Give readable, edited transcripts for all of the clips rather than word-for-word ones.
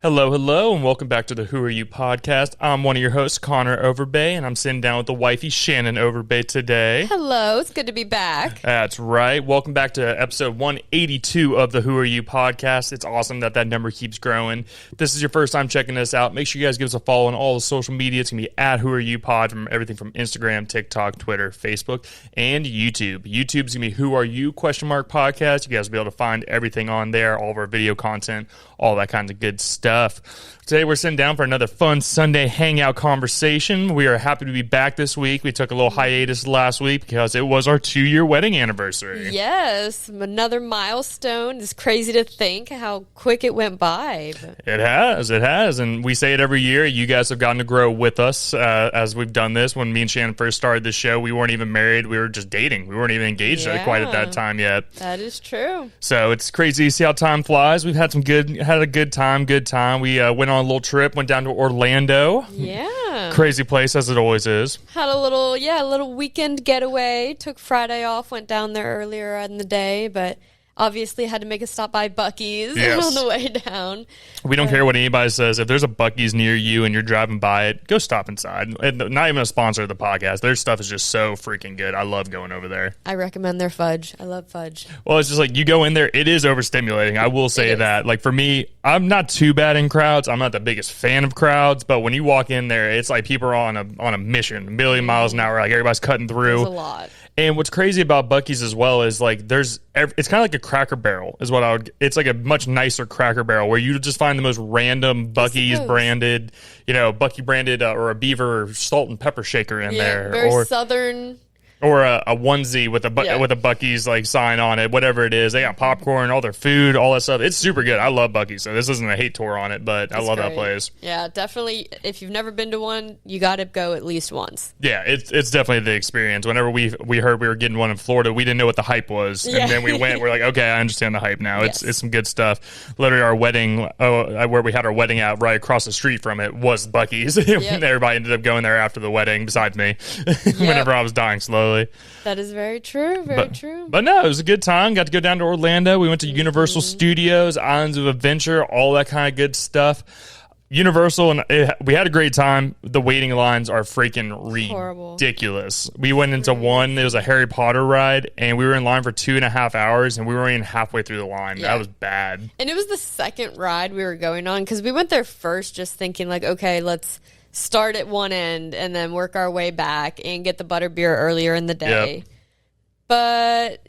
Hello, hello, and welcome back to the Who Are You podcast. I'm one of your hosts, Connor Overbay, and I'm sitting down with the wifey, Shannon Overbay, today. Hello, it's good to be back. That's right. Welcome back to episode 182 of the Who Are You podcast. It's awesome that number keeps growing. If this is your first time checking this out, make sure you guys give us a follow on all the social media. It's going to be at Who Are You pod, from everything from Instagram, TikTok, Twitter, Facebook, and YouTube. YouTube's going to be Who Are You podcast. You guys will be able to find everything on there, all of our video content, all that kind of good stuff. Today we're sitting down for another fun Sunday hangout conversation. We are happy to be back this week. We took a little hiatus last week because it was our 2-year wedding anniversary. Yes, another milestone. It's crazy to think how quick it went by. It has. And we say it every year. You guys have gotten to grow with us as we've done this. When me and Shannon first started the show, we weren't even married. We were just dating. We weren't even engaged quite at that time yet. That is true. So it's crazy to see how time flies. We've had a good time. We went on a little trip, went down to Orlando. Yeah. Crazy place, as it always is. Had a little weekend getaway. Took Friday off, went down there earlier in the day, but obviously had to make a stop by Buc-ee's on the way down. We don't care what anybody says. If there's a Buc-ee's near you and you're driving by it, go stop inside. And not even a sponsor of the podcast. Their stuff is just so freaking good. I love going over there. I recommend their fudge. I love fudge. Well, it's just like you go in there, it is overstimulating. I will say that. Like for me, I'm not too bad in crowds. I'm not the biggest fan of crowds, but when you walk in there, it's like people are on a mission, a million miles an hour. Like everybody's cutting through. It's a lot. And what's crazy about Buc-ee's as well is like it's kind of like a Cracker Barrel is what it's like a much nicer Cracker Barrel where you just find the most random Buc-ee's branded, Buc-ee branded or a Beaver salt and pepper shaker in there. Very southern. Or a onesie with a Buc-ee's like sign on it, whatever it is. They got popcorn, all their food, all that stuff. It's super good. I love Buc-ee's, so this isn't a hate tour on it, but I love that place. Yeah, definitely. If you've never been to one, you got to go at least once. Yeah, it's definitely the experience. Whenever we heard we were getting one in Florida, we didn't know what the hype was, and then we went. We're like, okay, I understand the hype now. It's some good stuff. Literally, our wedding, where we had our wedding at, right across the street from it was Buc-ee's. Everybody ended up going there after the wedding, besides me. Whenever I was dying slowly. That is very true. Very true. But no, it was a good time. Got to go down to Orlando. We went to Universal Studios, Islands of Adventure, all that kind of good stuff. Universal, and we had a great time. The waiting lines are freaking ridiculous. We went into one. It was a Harry Potter ride, and we were in line for 2.5 hours, and we were in halfway through the line. Yeah. That was bad. And it was the second ride we were going on because we went there first just thinking like, okay, let's start at one end and then work our way back and get the butterbeer earlier in the day. Yep. But,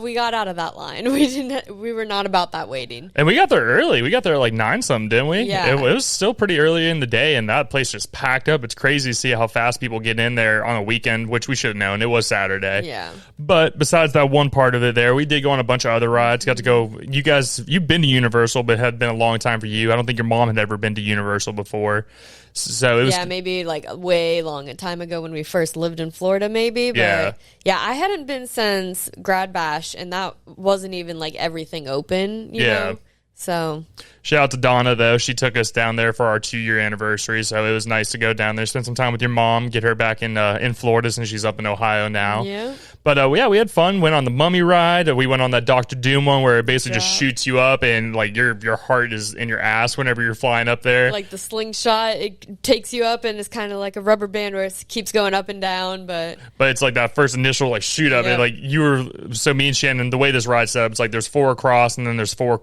we got out of that line. We were not about that waiting. And we got there early. We got there like 9-something, didn't we? Yeah. It was still pretty early in the day, and that place just packed up. It's crazy to see how fast people get in there on a weekend, which we should have known. It was Saturday. Yeah. But besides that one part of it there, we did go on a bunch of other rides. Got to go. You guys, you've been to Universal, but it had been a long time for you. I don't think your mom had ever been to Universal before. So it was maybe like way long a time ago when we first lived in Florida, maybe. But I hadn't been since Grad Bash, and that wasn't even like everything open, you know? So shout out to Donna, though. She took us down there for our 2-year anniversary, so it was nice to go down there, spend some time with your mom, get her back in Florida since she's up in Ohio now. Yeah. But we had fun. Went on the Mummy ride. We went on that Doctor Doom one where it basically just shoots you up and like your heart is in your ass whenever you're flying up there. Like the slingshot, it takes you up and it's kind of like a rubber band where it keeps going up and down. But it's like that first initial like shoot up. And like me and Shannon, the way this ride's set up, it's like there's 4 across and then there's 4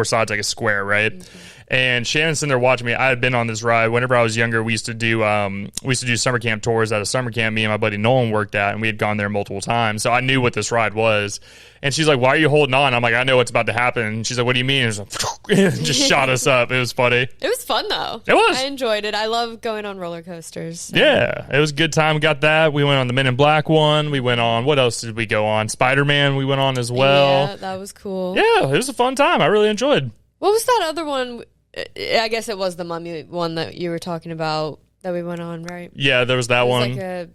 sides like a square, right? Mm-hmm. And Shannon's sitting there watching me. I had been on this ride. Whenever I was younger, we used to do summer camp tours at a summer camp me and my buddy Nolan worked at, and we had gone there multiple times. So I knew what this ride was. And she's like, "Why are you holding on?" I'm like, "I know what's about to happen." And she's like, "What do you mean?" And it just shot us up. It was funny. It was fun though. It was. I enjoyed it. I love going on roller coasters. So. Yeah, it was a good time. We got that. We went on the Men in Black one. We went on, what else did we go on? Spider-Man we went on as well. Yeah, that was cool. Yeah, it was a fun time. I really enjoyed. What was that other one? I guess it was the Mummy one that you were talking about that we went on, right? Yeah, there was that one. Like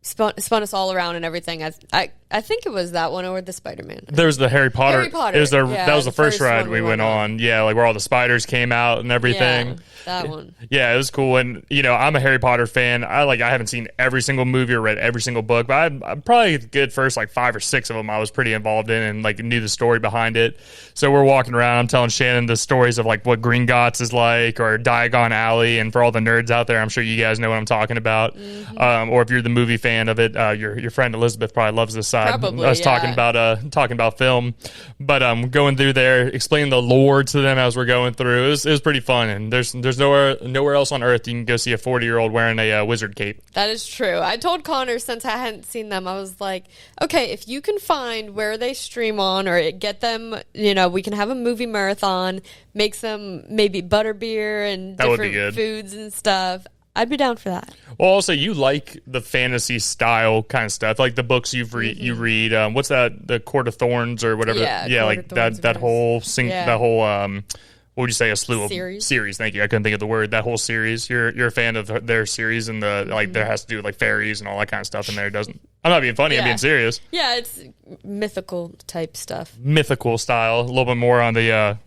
spun us all around and everything. I I think it was that one or the Spider-Man. There was the Harry Potter. Harry Potter. It was Yeah, that was the first ride one we went on. Yeah, like where all the spiders came out and everything. Yeah, that one. Yeah, it was cool. And I'm a Harry Potter fan. I haven't seen every single movie or read every single book, but I'm probably good first like 5 or 6 of them I was pretty involved in and like knew the story behind it. So we're walking around, I'm telling Shannon the stories of like what Gringotts is like or Diagon Alley, and for all the nerds out there, I'm sure you guys know what I'm talking about. Mm-hmm. Or if you're the movie fan of it, your friend Elizabeth probably loves this side. Probably, us talking about film, but going through there, explaining the lore to them as we're going through. It was pretty fun, and there's nowhere else on earth you can go see a 40-year-old wearing a wizard cape. That is true. I told Connor, since I hadn't seen them, I was like, okay, if you can find where they stream on or get them, we can have a movie marathon, make some maybe butterbeer and different foods and stuff. I'd be down for that. Well, also, you like the fantasy style kind of stuff, like the books you read. What's that? The Court of Thorns or whatever. Yeah, like that whole what would you say? A slew of series. Thank you. I couldn't think of the word. That whole series. You're a fan of their series, and there has to do with like fairies and all that kind of stuff in there. Doesn't? I'm not being funny. I'm being serious. Yeah, it's mythical type stuff. Mythical style. A little bit more on the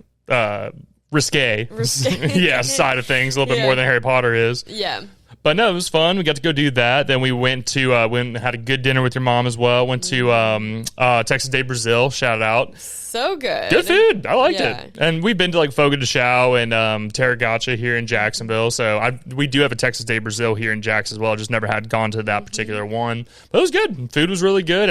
risque side of things. A little bit more than Harry Potter is. Yeah. But no, it was fun. We got to go do that. Then we went and had a good dinner with your mom as well. Went to Texas Day Brazil. Shout out. So good. Good food. I liked it. And we've been to like Fogo de Chão and Tarragacha here in Jacksonville. So we do have a Texas Day Brazil here in Jax as well. Just never had gone to that particular one. But it was good. Food was really good.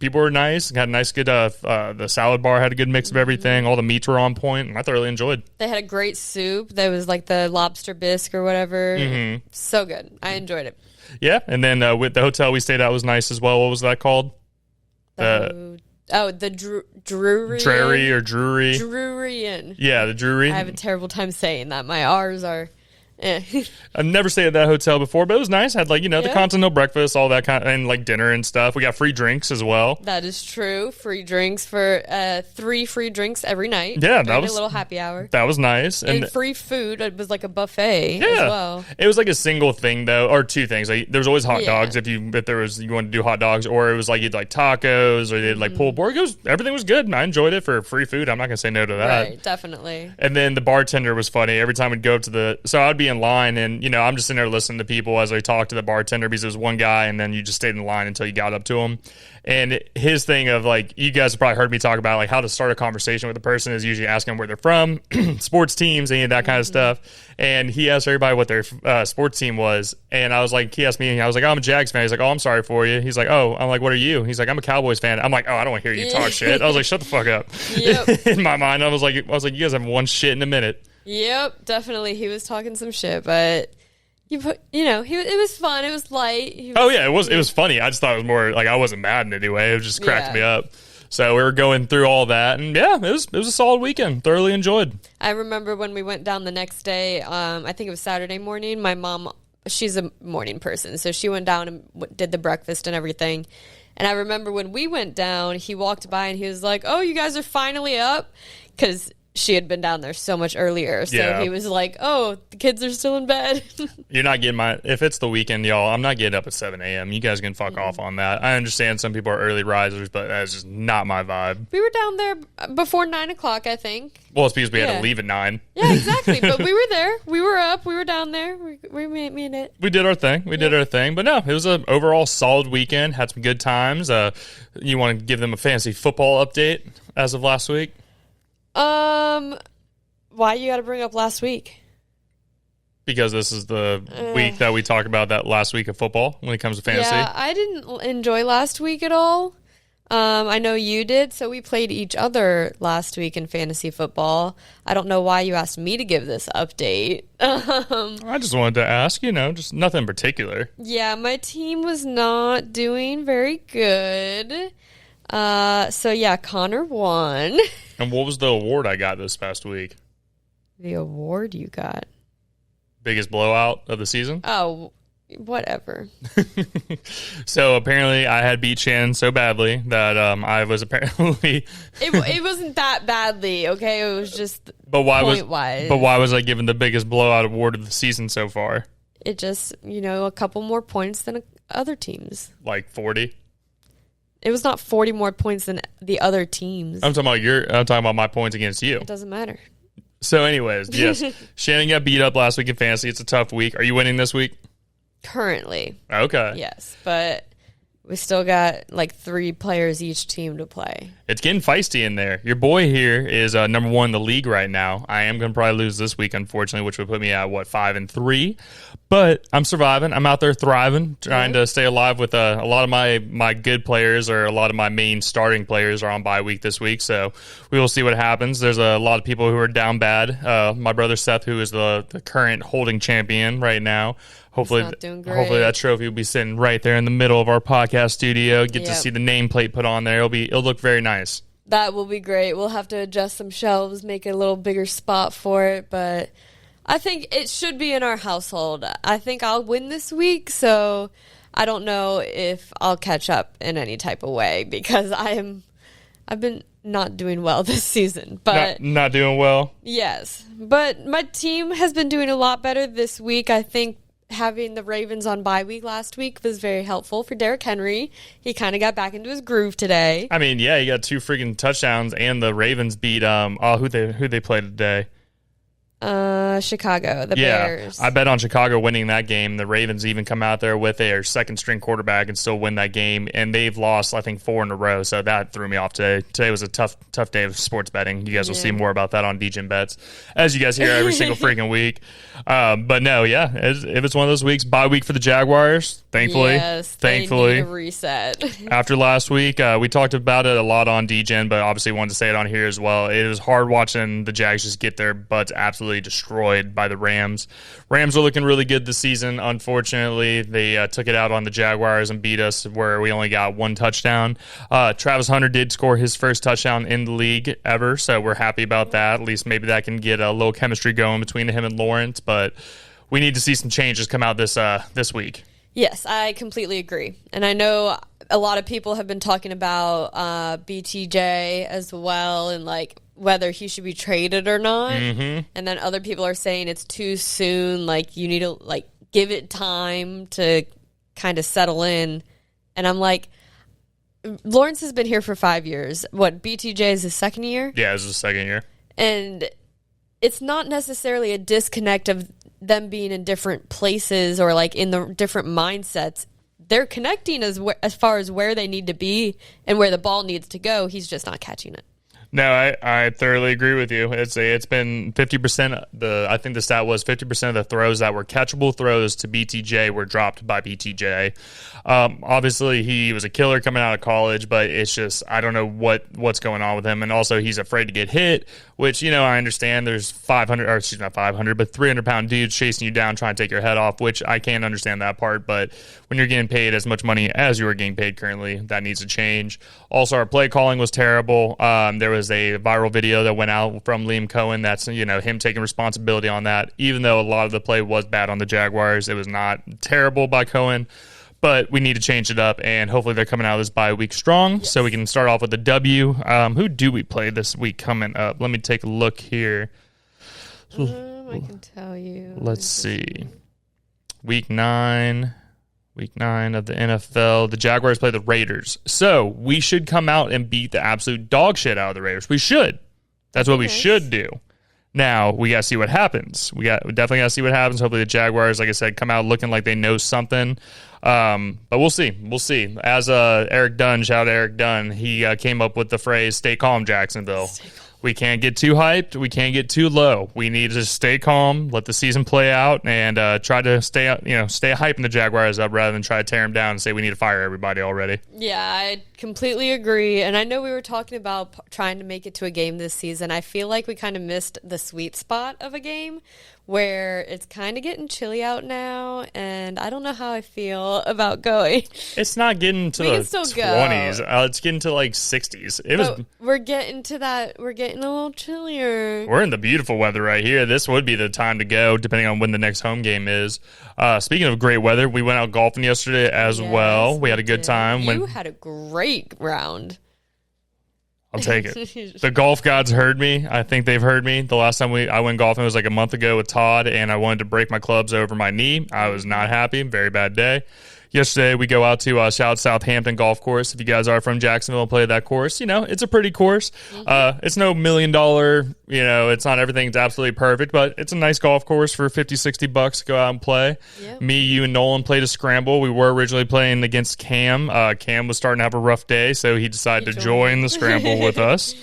People were nice. Got a nice good, the salad bar had a good mix of everything. All the meats were on point. And I thoroughly enjoyed. They had a great soup. That was like the lobster bisque or whatever. Mm-hmm. So good. I enjoyed it. Yeah. And then with the hotel we stayed at was nice as well. What was that called? The Drury. Drury or Drury. Druryan. Yeah, the Drury. I have a terrible time saying that. My R's are... I've never stayed at that hotel before, but it was nice. Had the continental breakfast, all that kind of, and like dinner and stuff. We got free drinks as well. That is true. Free drinks for 3 free drinks every night. Yeah, that was a little happy hour. That was nice, and free food. It was like a buffet as well. It was like a single thing though, or 2 things. Like there was always hot dogs if you wanted to do hot dogs, or it was like you'd like tacos, or they'd like pulled pork. Everything was good, and I enjoyed it for free food. I'm not gonna say no to that. Right, definitely. And then the bartender was funny. Every time we'd go up to I'd be in line, and I'm just sitting there listening to people as they talk to the bartender, because there was one guy, and then you just stayed in line until you got up to him. And his thing of like, you guys have probably heard me talk about like how to start a conversation with a person is usually asking them where they're from, sports teams, any of that kind of stuff. And he asked everybody what their sports team was. And I was like, he asked me, and I was like, oh, I'm a Jags fan. He's like, oh, I'm sorry for you. He's like, oh, I'm like, what are you? He's like, I'm a Cowboys fan. I'm like, oh, I don't want to hear you talk shit. I was like, shut the fuck up. Yep. In my mind, I was like, you guys haven't won shit in a minute. Yep, definitely. He was talking some shit, but it was fun. It was light. It was funny. I just thought it was more like I wasn't mad in any way. It just cracked me up. So we were going through all that, and it was a solid weekend. Thoroughly enjoyed. I remember when we went down the next day. I think it was Saturday morning. My mom, she's a morning person, so she went down and did the breakfast and everything. And I remember when we went down, he walked by and he was like, "Oh, you guys are finally up," because she had been down there so much earlier. So he was like, oh, the kids are still in bed. You're not getting if it's the weekend, y'all, I'm not getting up at 7 a.m. You guys can fuck off on that. I understand some people are early risers, but that's just not my vibe. We were down there before 9 o'clock, I think. Well, it's because we had to leave at 9. Yeah, exactly. But we were there. We were up. We were down there. We made it. We did our thing. But no, it was an overall solid weekend. Had some good times. You want to give them a fantasy football update as of last week? Why you got to bring up last week? Because this is the week that we talk about that last week of football when it comes to fantasy. Yeah, I didn't enjoy last week at all. I know you did, so we played each other last week in fantasy football. I don't know why you asked me to give this update. I just wanted to ask, just nothing in particular. Yeah, my team was not doing very good. So Connor won. And what was the award I got this past week? The award you got? Biggest blowout of the season? Oh, whatever. So apparently I had beat Shannon so badly that I was apparently... it wasn't that badly, okay? It was just point-wise. But why was I given the biggest blowout award of the season so far? It just, a couple more points than other teams. Like 40? It was not 40 more points than the other teams. I'm talking about my points against you. It doesn't matter. So anyways, yes. Shannon got beat up last week in fantasy. It's a tough week. Are you winning this week? Currently. Okay. Yes, but we still got like 3 players each team to play. It's getting feisty in there. Your boy here is number 1 in the league right now. I am going to probably lose this week, unfortunately, which would put me at, 5-3? But I'm surviving. I'm out there thriving, trying to stay alive with a lot of my good players, or a lot of my main starting players are on bye week this week. So we will see what happens. There's a lot of people who are down bad. My brother Seth, who is the current holding champion right now. Hopefully that trophy will be sitting right there in the middle of our podcast studio. Get to see the nameplate put on there. It'll look very nice. That will be great. We'll have to adjust some shelves, make it a little bigger spot for it, but I think it should be in our household. I think I'll win this week, so I don't know if I'll catch up in any type of way, because I've been not doing well this season. But not doing well? Yes. But my team has been doing a lot better this week. I think having the Ravens on bye week last week was very helpful for Derrick Henry. He kind of got back into his groove today. I mean, yeah, he got 2 freaking touchdowns, and the Ravens beat who they played today. Chicago, the Bears. I bet on Chicago winning that game. The Ravens even come out there with their second string quarterback and still win that game, and they've lost, I think, 4 in a row, so that threw me off today. Today was a tough day of sports betting. You guys will see more about that on DGen Bets, as you guys hear every single freaking week. But no, yeah, if it's one of those weeks, bye week for the Jaguars, thankfully. Yes, thankfully. They need a reset. After last week, we talked about it a lot on DGen, but obviously wanted to say it on here as well. It was hard watching the Jags just get their butts absolutely destroyed by the Rams. Rams are looking really good this season. Unfortunately, they took it out on the Jaguars and beat us, where we only got 1 touchdown. Travis Hunter did score his first touchdown in the league ever, so we're happy about that. At least maybe that can get a little chemistry going between him and Lawrence, but we need to see some changes come out this week. Yes, I completely agree. And I know a lot of people have been talking about BTJ as well, and like whether he should be traded or not. Mm-hmm. And then other people are saying it's too soon, like you need to like give it time to kind of settle in. And I'm like, Lawrence has been here for 5 years. What, BTJ is his second year? Yeah, it's his second year. And it's not necessarily a disconnect of them being in different places or like in the different mindsets. They're connecting as far as where they need to be and where the ball needs to go. He's just not catching it. No, I thoroughly agree with you. It's been 50%. I think the stat was 50% of the throws that were catchable throws to BTJ were dropped by BTJ. Obviously, he was a killer coming out of college, but it's just I don't know what's going on with him. And also, he's afraid to get hit, which I understand. There's 300-pound dudes chasing you down, trying to take your head off, which I can't understand that part. But when you're getting paid as much money as you are getting paid currently, that needs to change. Also, our play calling was terrible. There was a viral video that went out from Liam Cohen. That's him taking responsibility on that. Even though a lot of the play was bad on the Jaguars, it was not terrible by Cohen. But we need to change it up, and hopefully they're coming out of this bye week strong, so we can start off with a W. Who do we play this week coming up? Let me take a look here. I can tell you. Let's see. Week 9 of the NFL. The Jaguars play the Raiders. So we should come out and beat the absolute dog shit out of the Raiders. We should. That's what we should do. Now, we got to see what happens. We definitely got to see what happens. Hopefully the Jaguars, like I said, come out looking like they know something. But we'll see. We'll see. As Eric Dunn, shout out to Eric Dunn, he came up with the phrase, stay calm, Jacksonville. We can't get too hyped. We can't get too low. We need to stay calm, let the season play out, and try to stay hyping the Jaguars up rather than try to tear them down and say we need to fire everybody already. Yeah, I completely agree. And I know we were talking about trying to make it to a game this season. I feel like we kind of missed the sweet spot of a game where it's kind of getting chilly out now, and I don't know how I feel about going. It's not getting to the 20s. It's getting to like 60s. We're getting to that. We're getting a little chillier. We're in the beautiful weather right here. This would be the time to go, depending on when the next home game is. Speaking of great weather, we went out golfing yesterday as well. We had a good time. You had a great round. I'll take it. The golf gods heard me. I think they've heard me. The last time I went golfing was like a month ago with Todd, and I wanted to break my clubs over my knee. I was not happy. Very bad day. Yesterday, we go out to South Southampton Golf Course. If you guys are from Jacksonville and play that course, it's a pretty course. It's no $1 million, it's not everything's absolutely perfect, but it's a nice golf course for $50-$60 to go out and play. Yep. Me, you, and Nolan played a scramble. We were originally playing against Cam. Cam was starting to have a rough day, so he decided to join the scramble with us.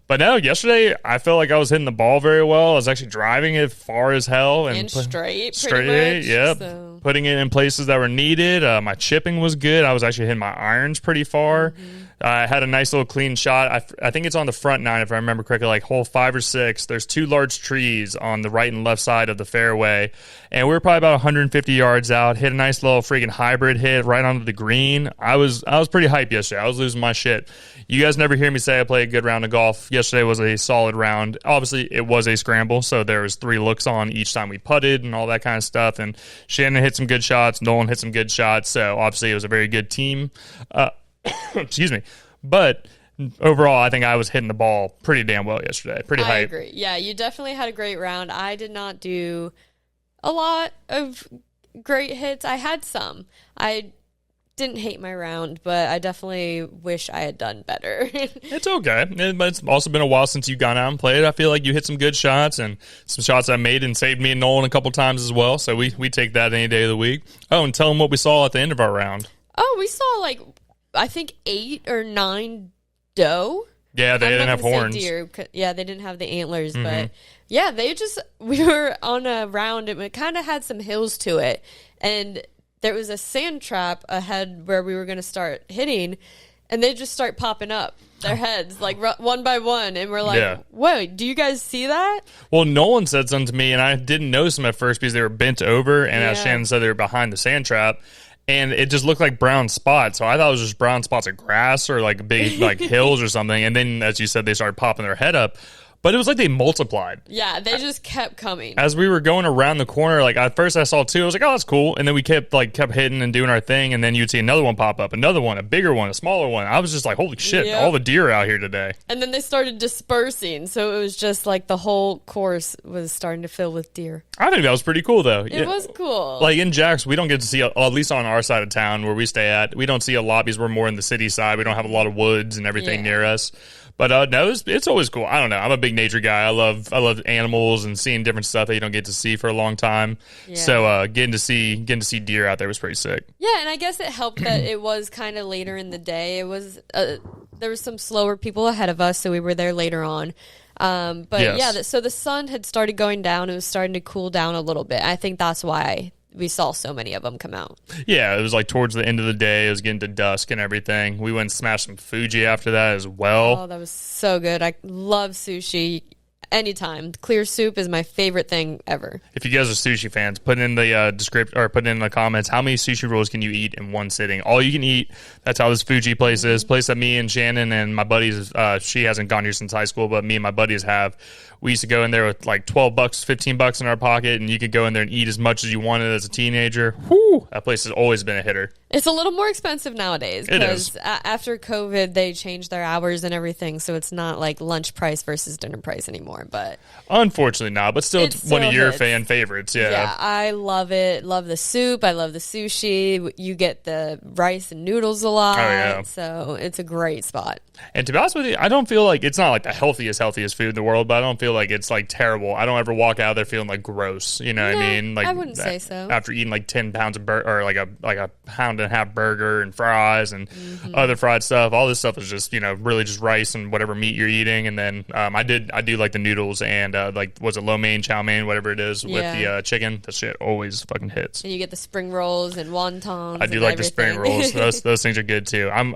But no, yesterday I felt like I was hitting the ball very well. I was actually driving it far as hell and straight, pretty much. Yep, so. Putting it in places that were needed. My chipping was good. I was actually hitting my irons pretty far. I had a nice little clean shot. I think it's on the front nine, if I remember correctly, like hole 5 or 6. There's 2 large trees on the right and left side of the fairway, and we were probably about 150 yards out. Hit a nice little freaking hybrid hit right onto the green. I was pretty hyped yesterday. I was losing my shit. You guys never hear me say I play a good round of golf. Yesterday was a solid round. Obviously, it was a scramble, so there was 3 looks on each time we putted and all that kind of stuff. And Shannon hit some good shots. Nolan hit some good shots. So obviously, it was a very good team. Excuse me. But overall, I think I was hitting the ball pretty damn well yesterday. Pretty hyped. I agree. Yeah, you definitely had a great round. I did not do a lot of great hits. I had some. I didn't hate my round, but I definitely wish I had done better. It's okay. But it's also been a while since you've gone out and played. I feel like you hit some good shots and some shots I made and saved me and Nolan a couple times as well. So we take that any day of the week. Oh, and tell them what we saw at the end of our round. Oh, we saw I think 8 or 9 doe. Yeah, they didn't have horns. Deer. Yeah, they didn't have the antlers, but yeah, we were on a round. It kind of had some hills to it, and there was a sand trap ahead where we were going to start hitting, and they just start popping up their heads one by one, and we're like, wait, do you guys see that? Well, Nolan said something to me, and I didn't notice them at first because they were bent over, and as Shannon said, they were behind the sand trap. And it just looked like brown spots. So I thought it was just brown spots of grass or big hills or something. And then, as you said, they started popping their head up. But it was like they multiplied. Yeah, they just kept coming. As we were going around the corner, at first I saw 2. I was like, oh, that's cool. And then we kept hitting and doing our thing. And then you'd see another one pop up, another one, a bigger one, a smaller one. I was just like, holy shit, all the deer out here today. And then they started dispersing. So it was just the whole course was starting to fill with deer. I think that was pretty cool, though. It was cool. In Jax, we don't get to see, at least on our side of town where we stay at, we don't see a lot because we're more in the city side. We don't have a lot of woods and everything near us. But no, it's always cool. I don't know. I'm a big nature guy. I love animals and seeing different stuff that you don't get to see for a long time. Yeah. So getting to see deer out there was pretty sick. Yeah, and I guess it helped that it was kind of later in the day. It was there was some slower people ahead of us, so we were there later on. So the sun had started going down. It was starting to cool down a little bit. I think that's why we saw so many of them come out. Yeah, it was towards the end of the day. It was getting to dusk and everything. We went and smashed some Fuji after that as well. Oh, that was so good. I love sushi. Anytime. Clear soup is my favorite thing ever. If you guys are sushi fans, put in the description or put in the comments how many sushi rolls can you eat in one sitting. All you can eat. That's how this Fuji place is. Place that me and Shannon and my buddies, she hasn't gone here since high school, but me and my buddies have. We used to go in there with $12, $15 in our pocket, and you could go in there and eat as much as you wanted as a teenager. Whew, that place has always been a hitter. It's a little more expensive nowadays because after COVID, they changed their hours and everything, so it's not lunch price versus dinner price anymore. But unfortunately not, but still, it's one of your fan favorites. Yeah, I love it. Love the soup. I love the sushi. You get the rice and noodles a lot. Oh, yeah. So it's a great spot. And to be honest with you, I don't feel like it's not the healthiest food in the world, but I don't feel like it's terrible. I don't ever walk out there feeling gross. You know what I mean? I wouldn't say so. After eating 10 pounds of burger or a pound and a half burger and fries and other fried stuff, all this stuff is just really just rice and whatever meat you're eating. And then I do like the noodles and was it lo mein, chow mein, whatever it is with the chicken. That shit always fucking hits. And you get the spring rolls and wontons. I do like the spring rolls. Those things are good too. I'm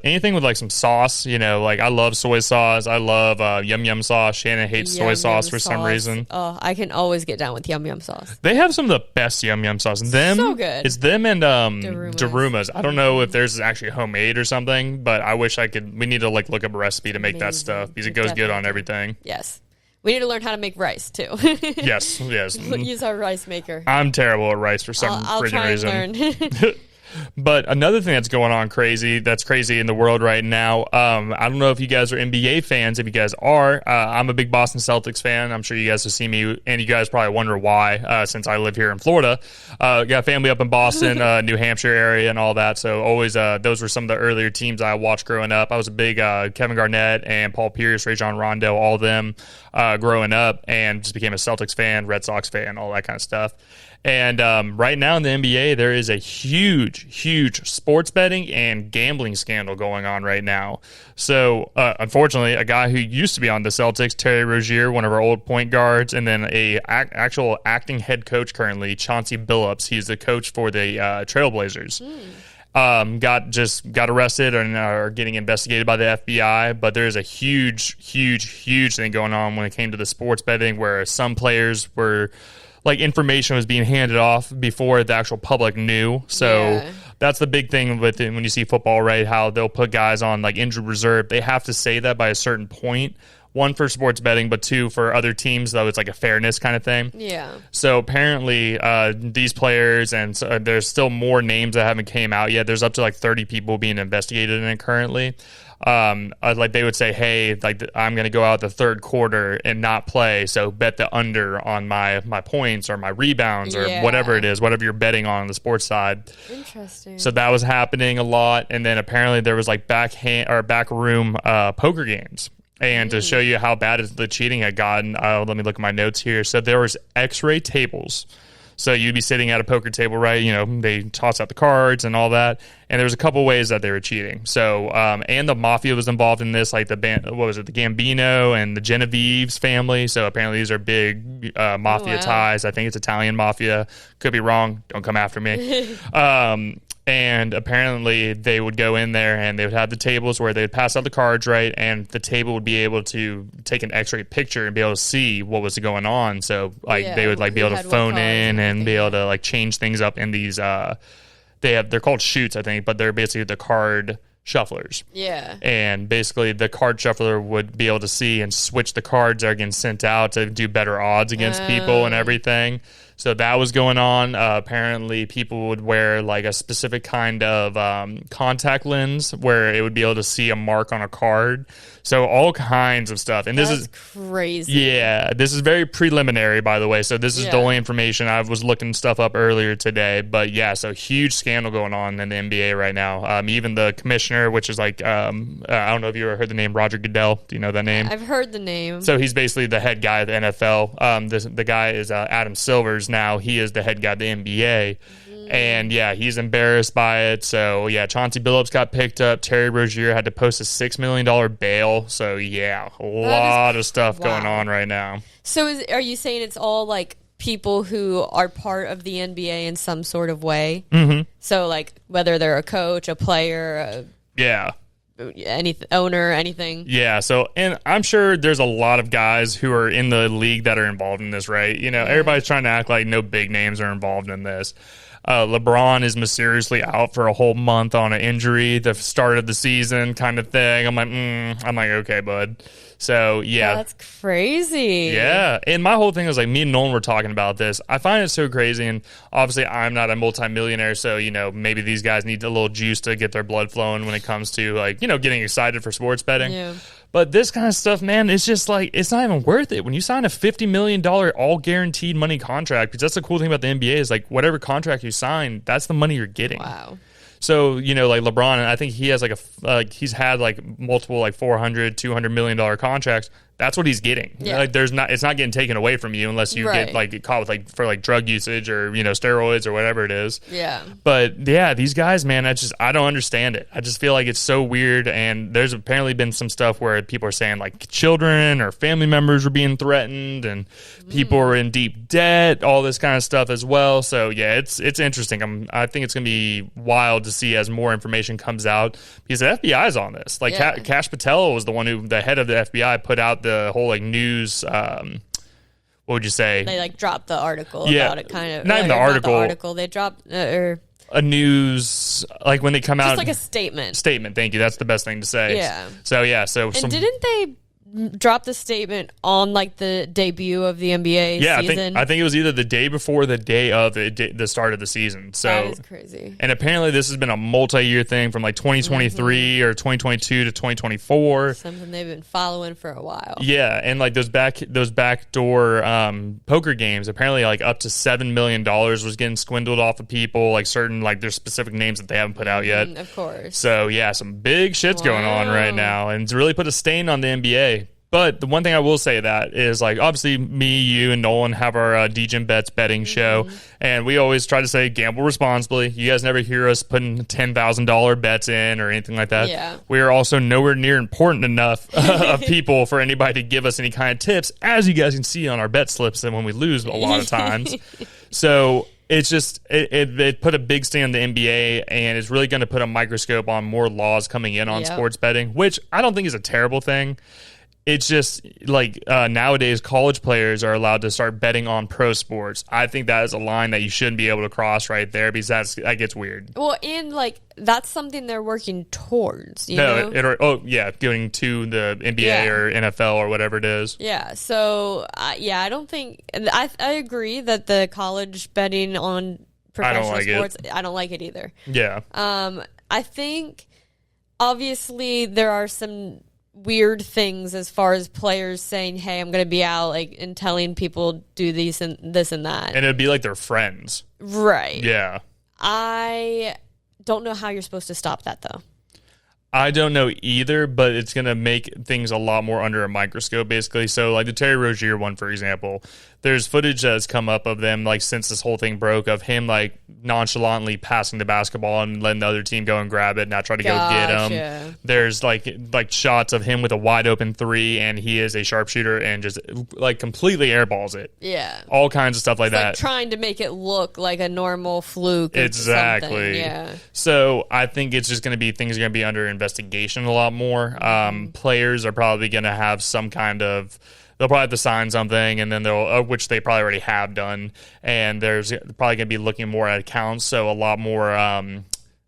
anything with some sauce. I love soy sauce. I love yum yum sauce. Shannon hates soy sauce for some reason. Oh, I can always get down with yum yum sauce. They have some of the best yum yum sauce. So good. It's them and Daruma's. I don't know if theirs is actually homemade or something, but I wish I could. We need to look up a recipe to make that stuff because it goes good on everything. Yes. We need to learn how to make rice, too. Yes. Use our rice maker. I'm terrible at rice for some I'll try reason. And learn. But another thing that's going on that's crazy in the world right now, I don't know if you guys are NBA fans. If you guys are, I'm a big Boston Celtics fan. I'm sure you guys have seen me, and you guys probably wonder why, since I live here in Florida. Got family up in Boston, New Hampshire area and all that, so always those were some of the earlier teams I watched growing up. I was a big Kevin Garnett and Paul Pierce, Rajon Rondo, all of them growing up, and just became a Celtics fan, Red Sox fan, all that kind of stuff. And right now in the NBA, there is a huge sports betting and gambling scandal going on right now. So, unfortunately, a guy who used to be on the Celtics, Terry Rozier, one of our old point guards, and then actual acting head coach currently, Chauncey Billups. He's the coach for the Trailblazers. Got arrested and are getting investigated by the FBI. But there's a huge thing going on when it came to the sports betting, where some players were, like, information was being handed off before the actual public knew. So that's the big thing with it when you see football, right? How they'll put guys on, like, injured reserve. They have to say that by a certain point. One, for sports betting, but two, for other teams, though, it's like a fairness kind of thing. Yeah. So apparently these players, and there's still more names that haven't came out yet. There's up to like 30 people being investigated in it currently. Like they would say, hey, like I'm going to go out the third quarter and not play, so bet the under on my points or my rebounds or whatever it is, whatever you're betting on the sports side. Interesting. So that was happening a lot, and then apparently there was like backroom poker games. And to show you how bad the cheating had gotten, let me look at my notes here. So there was X-ray tables. So you'd be sitting at a poker table, right? You know, they toss out the cards and all that. And there was a couple ways that they were cheating. So, and the mafia was involved in this, like the Gambino and the Genevieve's family. So apparently these are big mafia ties. I think it's Italian mafia. Could be wrong. Don't come after me. And apparently they would go in there and they would have the tables where they would pass out the cards, right? And the table would be able to take an X-ray picture and be able to see what was going on. So like they would like be able to phone in and be able to like change things up in these. They're called shoots, I think, but they're basically the card shufflers. Yeah. And basically the card shuffler would be able to see and switch the cards that are getting sent out to do better odds against people and everything. So that was going on. Apparently, people would wear like a specific kind of contact lens where it would be able to see a mark on a card. So all kinds of stuff. And this is crazy. Yeah, this is very preliminary, by the way. So this is the only information. I was looking stuff up earlier today. But yeah, so huge scandal going on in the NBA right now. Even the commissioner, which is like, I don't know if you ever heard the name Roger Goodell. Do you know that name? I've heard the name. So he's basically the head guy of the NFL. The guy is Adam Silver's now. He is the head guy of the NBA. And yeah, he's embarrassed by it. So yeah, Chauncey Billups got picked up. Terry Rozier had to post a $6 million bail. So yeah, a lot of stuff going on right now. So are you saying it's all like people who are part of the NBA in some sort of way? Mm-hmm. So like whether they're a coach, a player, owner, anything. Yeah, so, and I'm sure there's a lot of guys who are in the league that are involved in this, right? You know, everybody's trying to act like no big names are involved in this. LeBron is mysteriously out for a whole month on an injury, the start of the season kind of thing. I'm like, okay, bud. So, yeah. That's crazy. Yeah. And my whole thing was like, me and Nolan were talking about this. I find it so crazy. And obviously, I'm not a multimillionaire. So, you know, maybe these guys need a little juice to get their blood flowing when it comes to, like, you know, getting excited for sports betting. Yeah. But this kind of stuff, man, it's just like, it's not even worth it. When you sign a $50 million all guaranteed money contract, because that's the cool thing about the NBA is like whatever contract you sign, that's the money you're getting. Wow. So, you know, like LeBron, and I think he has like he's had like multiple like $400, $200 million contracts. That's what he's getting. Yeah. Like it's not getting taken away from you unless you get like caught with like for like drug usage or, you know, steroids or whatever it is. Yeah. But yeah, these guys, man, I don't understand it. I just feel like it's so weird. And there's apparently been some stuff where people are saying like children or family members were being threatened and people were in deep debt, all this kind of stuff as well. So yeah, it's interesting. I think it's going to be wild to see as more information comes out because the FBI is on this. Like Kash Patel was the head of the FBI, put out the whole like news. What would you say? They like dropped the article about it, kind of. Not even the article. They dropped a news, like when they come out, just like a statement. Thank you. That's the best thing to say. Yeah. So yeah. So and didn't they dropped the statement on like the debut of the NBA season. I think it was either the day before, the day of the start of the season. So that is crazy. And apparently this has been a multi-year thing from like 2023 or 2022 to 2024. Something they've been following for a while. Yeah, and like those backdoor poker games, apparently like up to $7 million was getting swindled off of people, like certain, like there's specific names that they haven't put out yet. Of course. So yeah, some big shit's going on right now, and it's really put a stain on the NBA. But the one thing I will say that is, like, obviously me, you, and Nolan have our DGen Bets betting show, and we always try to say gamble responsibly. You guys never hear us putting $10,000 bets in or anything like that. Yeah. We are also nowhere near important enough of people for anybody to give us any kind of tips, as you guys can see on our bet slips and when we lose a lot of times. So it's just it put a big stain on the NBA, and it's really going to put a microscope on more laws coming in on sports betting, which I don't think is a terrible thing. It's just like nowadays college players are allowed to start betting on pro sports. I think that is a line that you shouldn't be able to cross right there, because that gets weird. Well, and like that's something they're working towards. You know? Going to the NBA or NFL or whatever it is. Yeah. So I don't think I agree that the college betting on professional sports. I don't like it either. Yeah. I think obviously there are some weird things as far as players saying, hey, I'm going to be out, like, and telling people do this and that. And it'd be like they're friends. Right. Yeah. I don't know how you're supposed to stop that, though. I don't know either, but it's going to make things a lot more under a microscope, basically. So, like the Terry Rozier one, for example, there's footage that has come up of them, like, since this whole thing broke, of him, like, nonchalantly passing the basketball and letting the other team go and grab it and not try to go get him. There's, like shots of him with a wide-open three, and he is a sharpshooter and just, like, completely airballs it. Yeah. All kinds of stuff like that. Like trying to make it look like a normal fluke. Exactly. Yeah. So I think it's just going to be, things are going to be under investigation a lot more. Players are probably going to have some kind of, they'll probably have to sign something, and then they'll, which they probably already have done, and there's probably going to be looking more at accounts, so a lot more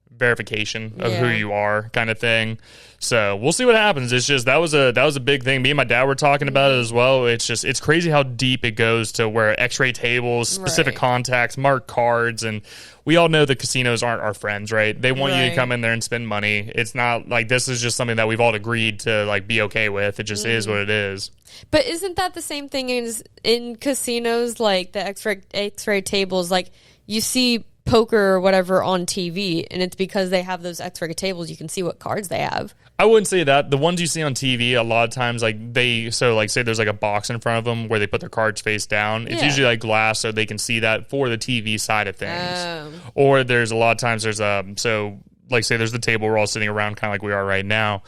verification of who you are, kind of thing. So we'll see what happens. It's just that was a big thing. Me and my dad were talking about it as well. It's crazy how deep it goes to where X-ray tables, specific contacts, marked cards, and we all know the casinos aren't our friends, right? They want you to come in there and spend money. It's not like, this is just something that we've all agreed to, like, be okay with. It just is what it is. But isn't that the same thing as in casinos, like the X-ray tables? Like, you see poker or whatever on TV, and it's because they have those X-ray tables. You can see what cards they have. I wouldn't say that. The ones you see on TV, a lot of times, like, say there's like a box in front of them where they put their cards face down. It's usually like glass, so they can see that for the TV side of things. Or there's a lot of times there's say there's the table we're all sitting around, kind of like we are right now.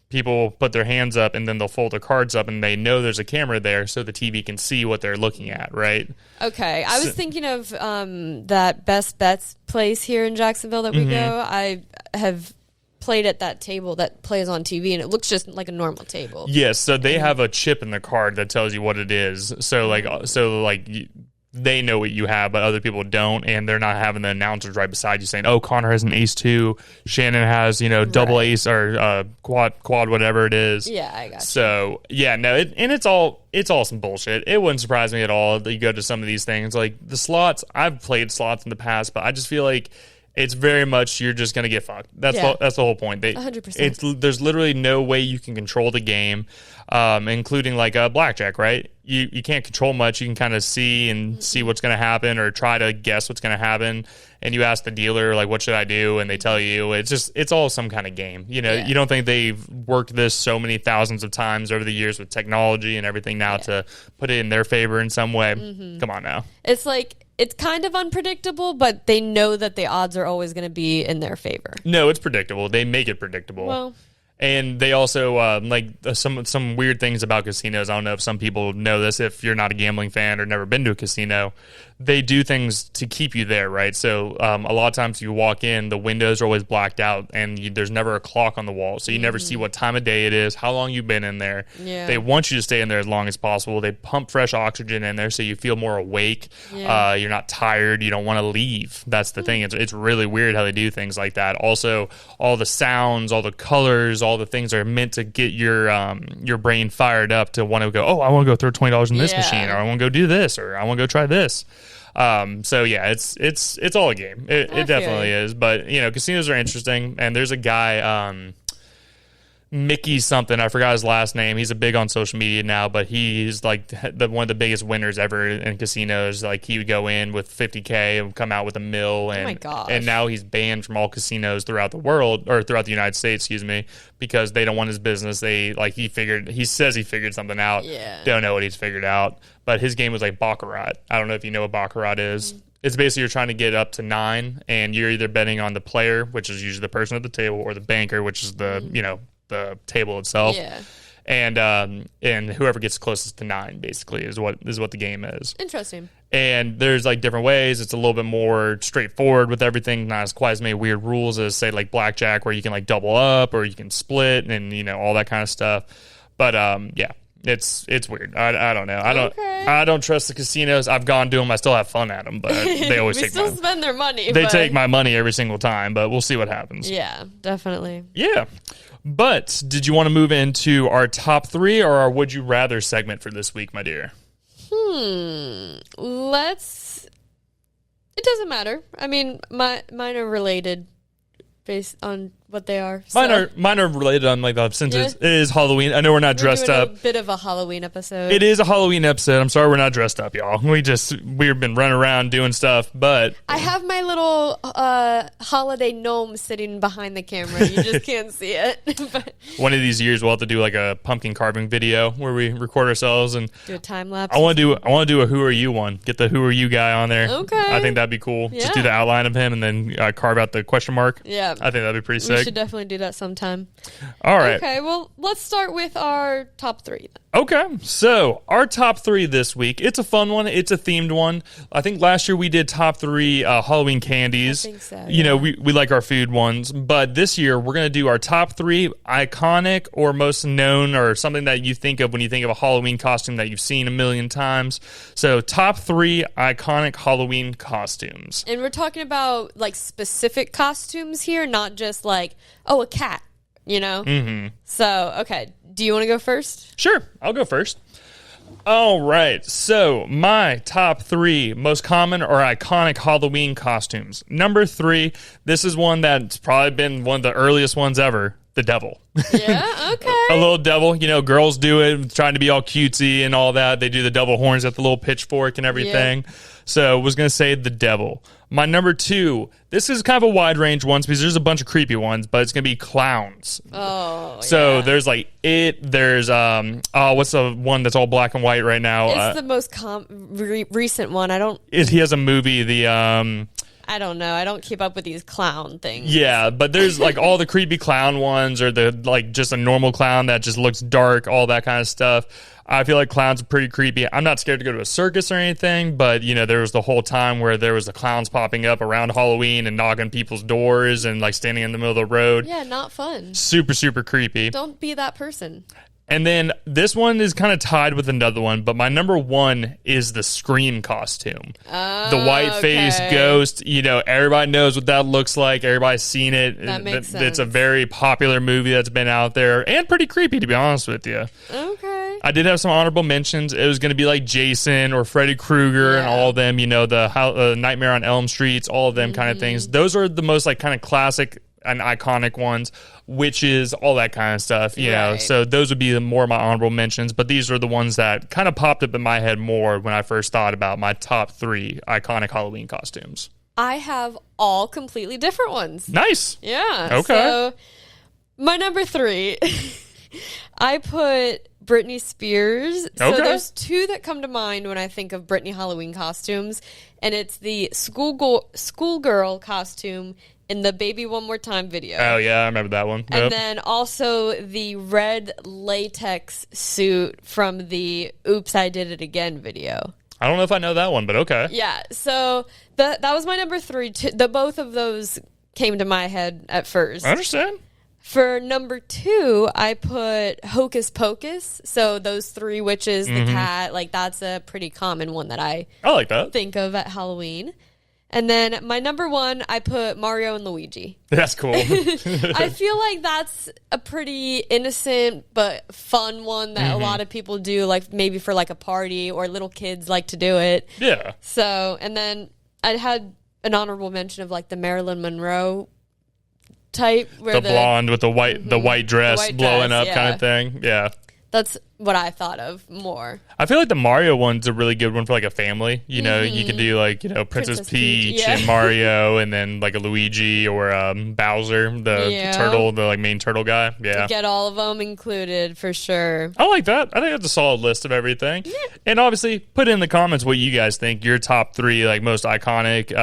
People put their hands up, and then they'll fold their cards up, and they know there's a camera there, so the TV can see what they're looking at, right? Okay. I was thinking of that Best Bets place here in Jacksonville that we go. I have played at that table that plays on TV, and it looks just like a normal table. Yes, so they have a chip in the card that tells you what it is. So they know what you have, but other people don't, and they're not having the announcers right beside you saying, "Oh, Connor has an ace 2, Shannon has double ace or quad whatever it is." Yeah, I got you. So it's all some bullshit. It wouldn't surprise me at all that you go to some of these things like the slots. I've played slots in the past, but I just feel like it's very much you're just gonna get fucked. That's the whole point. 100%. There's literally no way you can control the game, including like blackjack, right? You can't control much. You can kind of see what's going to happen or try to guess what's going to happen. And you ask the dealer, like, what should I do? And they tell you. It's all some kind of game. You don't think they've worked this so many thousands of times over the years with technology and everything now to put it in their favor in some way? Come on now. It's like, it's kind of unpredictable, but they know that the odds are always going to be in their favor. No, it's predictable. They make it predictable. Well, and they also some weird things about casinos. I don't know if some people know this. If you're not a gambling fan or never been to a casino, they do things to keep you there, right? So a lot of times you walk in, the windows are always blacked out, and there's never a clock on the wall, so you never see what time of day it is, how long you've been in there. Yeah. They want you to stay in there as long as possible. They pump fresh oxygen in there so you feel more awake. Yeah. You're not tired. You don't want to leave. That's the thing. It's really weird how they do things like that. Also, all the sounds, all the colors, all the things that are meant to get your brain fired up to want to go, oh, I want to go throw $20 in this machine, or I want to go do this, or I want to go try this. So yeah, it's all a game. It definitely is. But casinos are interesting, and there's a guy, Mickey something, I forgot his last name. He's a big on social media now, but he's like one of the biggest winners ever in casinos. Like he would go in with $50K and come out with $1 million, and oh my gosh. And now he's banned from all casinos throughout the world, or throughout the United States, excuse me, because they don't want his business. He says he figured something out. Yeah. Don't know what he's figured out, but his game was like Baccarat. I don't know if you know what Baccarat is. It's basically you're trying to get up to 9, and you're either betting on the player, which is usually the person at the table, or the banker, which is the the table itself. Yeah. And whoever gets closest to 9 basically is what the game is. Interesting. And there's like different ways. It's a little bit more straightforward with everything, not as quite as many weird rules as say like blackjack, where you can like double up or you can split and all that kind of stuff. But yeah, it's weird. I don't know. I don't trust the casinos. I've gone to them. I still have fun at them, but they always spend their money. They take my money every single time, but we'll see what happens. Yeah, definitely. Yeah. But did you want to move into our top 3 or our would you rather segment for this week, my dear? It doesn't matter. I mean, mine are related based on what they are. So. Mine are related on since it is Halloween. I know we're not dressed up. A bit of a Halloween episode. It is a Halloween episode. I'm sorry we're not dressed up, y'all. We've been running around doing stuff, but I have my little holiday gnome sitting behind the camera. You just can't see it. But one of these years we'll have to do like a pumpkin carving video where we record ourselves and do a time lapse. I want to do a who are you one. Get the who are you guy on there. Okay. I think that'd be cool. Yeah. Just do the outline of him and then carve out the question mark. Yeah. I think that'd be pretty sick. We should definitely do that sometime. All right. Okay, well, let's start with our top 3 then. Okay, so our top 3 this week, it's a fun one. It's a themed one. I think last year we did top 3 Halloween candies. I think so, We like our food ones. But this year we're going to do our top 3 iconic or most known or something that you think of when you think of a Halloween costume that you've seen a million times. So top 3 iconic Halloween costumes. And we're talking about like specific costumes here, not just like, a cat, Mm-hmm. So, okay. Do you want to go first? Sure. I'll go first. All right. So, my top 3 most common or iconic Halloween costumes. Number 3, this is one that's probably been one of the earliest ones ever. The devil. Yeah, okay. A little devil. girls do it, trying to be all cutesy and all that. They do the devil horns at the little pitchfork and everything. Yeah. So, I was going to say the devil. My number 2, this is kind of a wide range one because there's a bunch of creepy ones, but it's going to be clowns. Oh, so there's like there's what's the one that's all black and white right now? It's the most recent one. He has a movie, I don't know. I don't keep up with these clown things. Yeah, but there's like all the creepy clown ones or the like just a normal clown that just looks dark, all that kind of stuff. I feel like clowns are pretty creepy. I'm not scared to go to a circus or anything, but there was the whole time where there was the clowns popping up around Halloween and knocking people's doors and like standing in the middle of the road. Yeah, not fun. Super, super creepy. Don't be that person. And then this one is kind of tied with another one, but my number 1 is the Scream costume. Oh, the white-faced ghost. Everybody knows what that looks like. Everybody's seen it. That makes sense. It's a very popular movie that's been out there and pretty creepy, to be honest with you. Okay. I did have some honorable mentions. It was going to be like Jason or Freddy Krueger and all of them, the Nightmare on Elm Streets, all of them kind of things. Those are the most like kind of classic and iconic ones, witches, all that kind of stuff, know. So those would be more of my honorable mentions, but these are the ones that kind of popped up in my head more when I first thought about my top 3 iconic Halloween costumes. I have all completely different ones. Nice. Yeah. Okay. So my number 3, I put Britney Spears. So there's 2 that come to mind when I think of Britney Halloween costumes, and it's the schoolgirl costume in the Baby One More Time video. Oh, yeah, I remember that one. And then also the red latex suit from the Oops, I Did It Again video. I don't know if I know that one, but okay. Yeah, so that was my number 3. Both of those came to my head at first. I understand. For number 2, I put Hocus Pocus. So those 3 witches, the cat, like that's a pretty common one that I like that. Think of at Halloween. And then my number one, I put Mario and Luigi. That's cool. I feel like that's a pretty innocent but fun one that a lot of people do, like maybe for like a party, or little kids like to do it. Yeah. So, and then I had an honorable mention of like the Marilyn Monroe type, where the blonde with the white dress, the white blowing dress, up kind of thing. Yeah. That's what I thought of more. I feel like the Mario one's a really good one for like a family. You know, you could do like, you know, Princess Peach and Mario, and then like a Luigi or Bowser, the turtle, the like main turtle guy. Yeah. Get all of them included for sure. I like that. I think that's a solid list of everything. Yeah. And obviously, put in the comments what you guys think, your top 3 like most iconic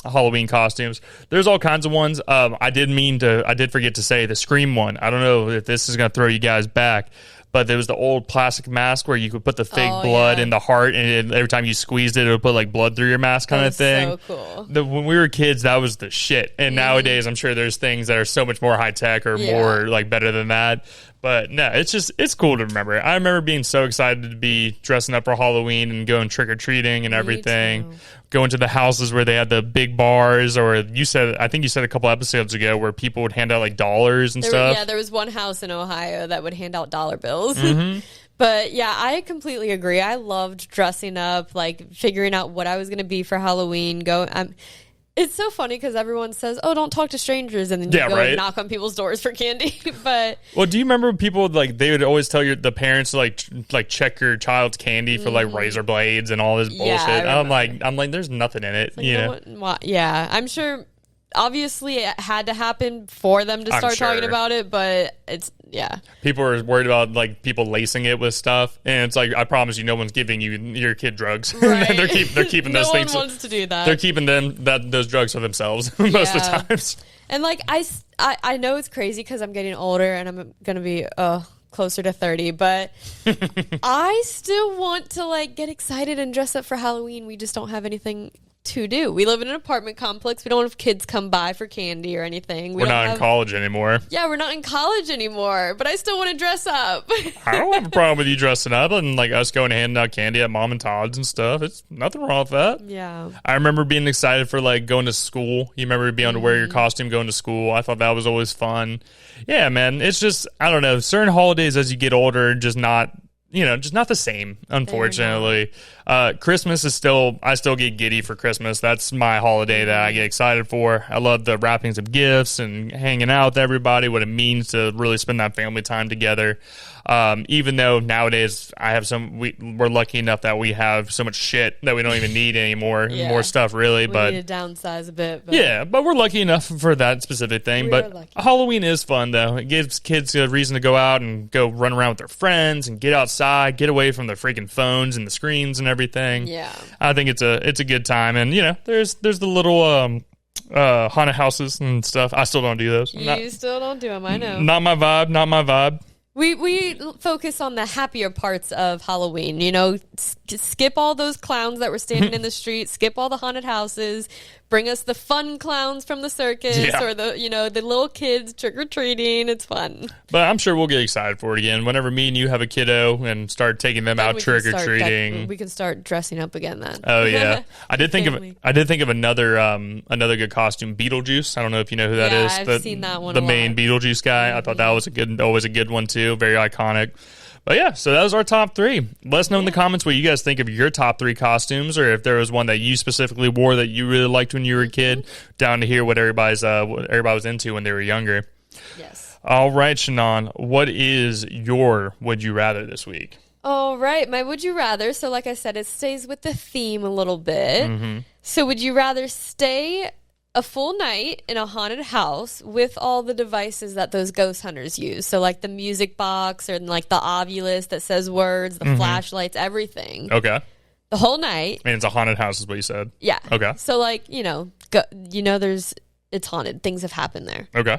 Halloween costumes. There's all kinds of ones. I did forget to say the Scream one. I don't know if this is going to throw you guys back, but there was the old plastic mask where you could put the fake blood in the heart, and every time you squeezed it, it would put like blood through your mask kind of thing. So cool. When we were kids, that was the shit. And nowadays, I'm sure there's things that are so much more high tech or more like better than that. But no, it's cool to remember. I remember being so excited to be dressing up for Halloween and going trick or treating and everything. Going to the houses where they had the big bars, or I think you said a couple episodes ago where people would hand out like dollars and stuff. Yeah, there was one house in Ohio that would hand out dollar bills. But yeah, I completely agree. I loved dressing up, like figuring out what I was going to be for Halloween. It's so funny because everyone says, "Oh, don't talk to strangers," and then you go and knock on people's doors for candy. But well, do you remember people like they would always tell the parents to like check your child's candy for like razor blades and all this bullshit? Yeah, I'm like, there's nothing in it, like, yeah, I'm sure. Obviously, it had to happen for them to start talking about it, but people are worried about like people lacing it with stuff, and it's like, I promise you, no one's giving your kid drugs. Right. they're keeping those things. No one wants to do that. They're keeping those drugs for themselves most of the times. And like I know it's crazy because I'm getting older and I'm gonna be closer to 30, but I still want to like get excited and dress up for Halloween. We just don't have anything to do. We live in an apartment complex. We don't have kids come by for candy or anything. We're not in college anymore. Yeah, we're not in college anymore, but I still want to dress up. I don't have a problem with you dressing up and like us going and handing out candy at Mom and Todd's and stuff. It's nothing wrong with that. Yeah. I remember being excited for like going to school. You remember being able to wear your costume going to school. I thought that was always fun. Yeah, man. It's just, I don't know, certain holidays as you get older, just not the same, unfortunately. Christmas is I still get giddy for Christmas. That's my holiday that I get excited for. I love the wrappings of gifts and hanging out with everybody, what it means to really spend that family time together. Even though nowadays we're lucky enough that we have so much shit that we don't even need anymore. More stuff, really. We but need to downsize a bit. But yeah, but we're lucky enough for that specific thing. But Halloween is fun, though. It gives kids a reason to go out and go run around with their friends and get outside, get away from their freaking phones and the screens and everything. Yeah, I think it's a good time. And there's the little haunted houses and stuff. I still don't do those. You still don't do them. I know. Not my vibe. We focus on the happier parts of Halloween, skip all those clowns that were standing in the street, skip all the haunted houses, bring us the fun clowns from the circus or the little kids trick-or-treating. It's fun. But I'm sure we'll get excited for it again whenever me and you have a kiddo and start taking them out trick-or-treating. We can start dressing up again then. Oh yeah. I did think of another good costume, Beetlejuice. I don't know if you know who that is. I've seen that one. The main Beetlejuice guy. I thought that was always a good one too. Very iconic. But yeah, so that was our top 3. Let us know in the comments what you guys think of your top 3 costumes, or if there was one that you specifically wore that you really liked when you were a kid. Down to hear what everybody was into when they were younger. Yes. All right, Shannon, what is your Would You Rather this week? All right, my Would You Rather. So like I said, it stays with the theme a little bit. So would you rather stay a full night in a haunted house with all the devices that those ghost hunters use? So like the music box or like the Ovilus that says words, the flashlights, everything. Okay. The whole night. And it's a haunted house is what you said? Yeah. Okay. So like, it's haunted. Things have happened there. Okay.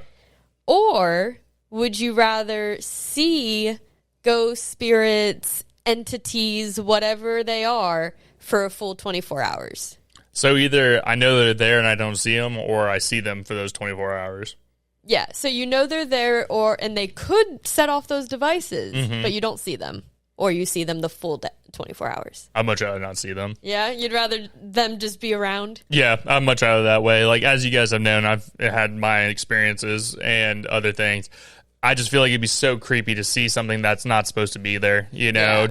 Or would you rather see ghosts, spirits, entities, whatever they are, for a full 24 hours? So either I know they're there and I don't see them, or I see them for those 24 hours. Yeah, so they're there, and they could set off those devices, but you don't see them. or you see them the full 24 hours? I'd much rather not see them. Yeah, you'd rather them just be around? Yeah, I'm much rather that way. Like, as you guys have known, I've had my experiences and other things. I just feel like it'd be so creepy to see something that's not supposed to be there, you know,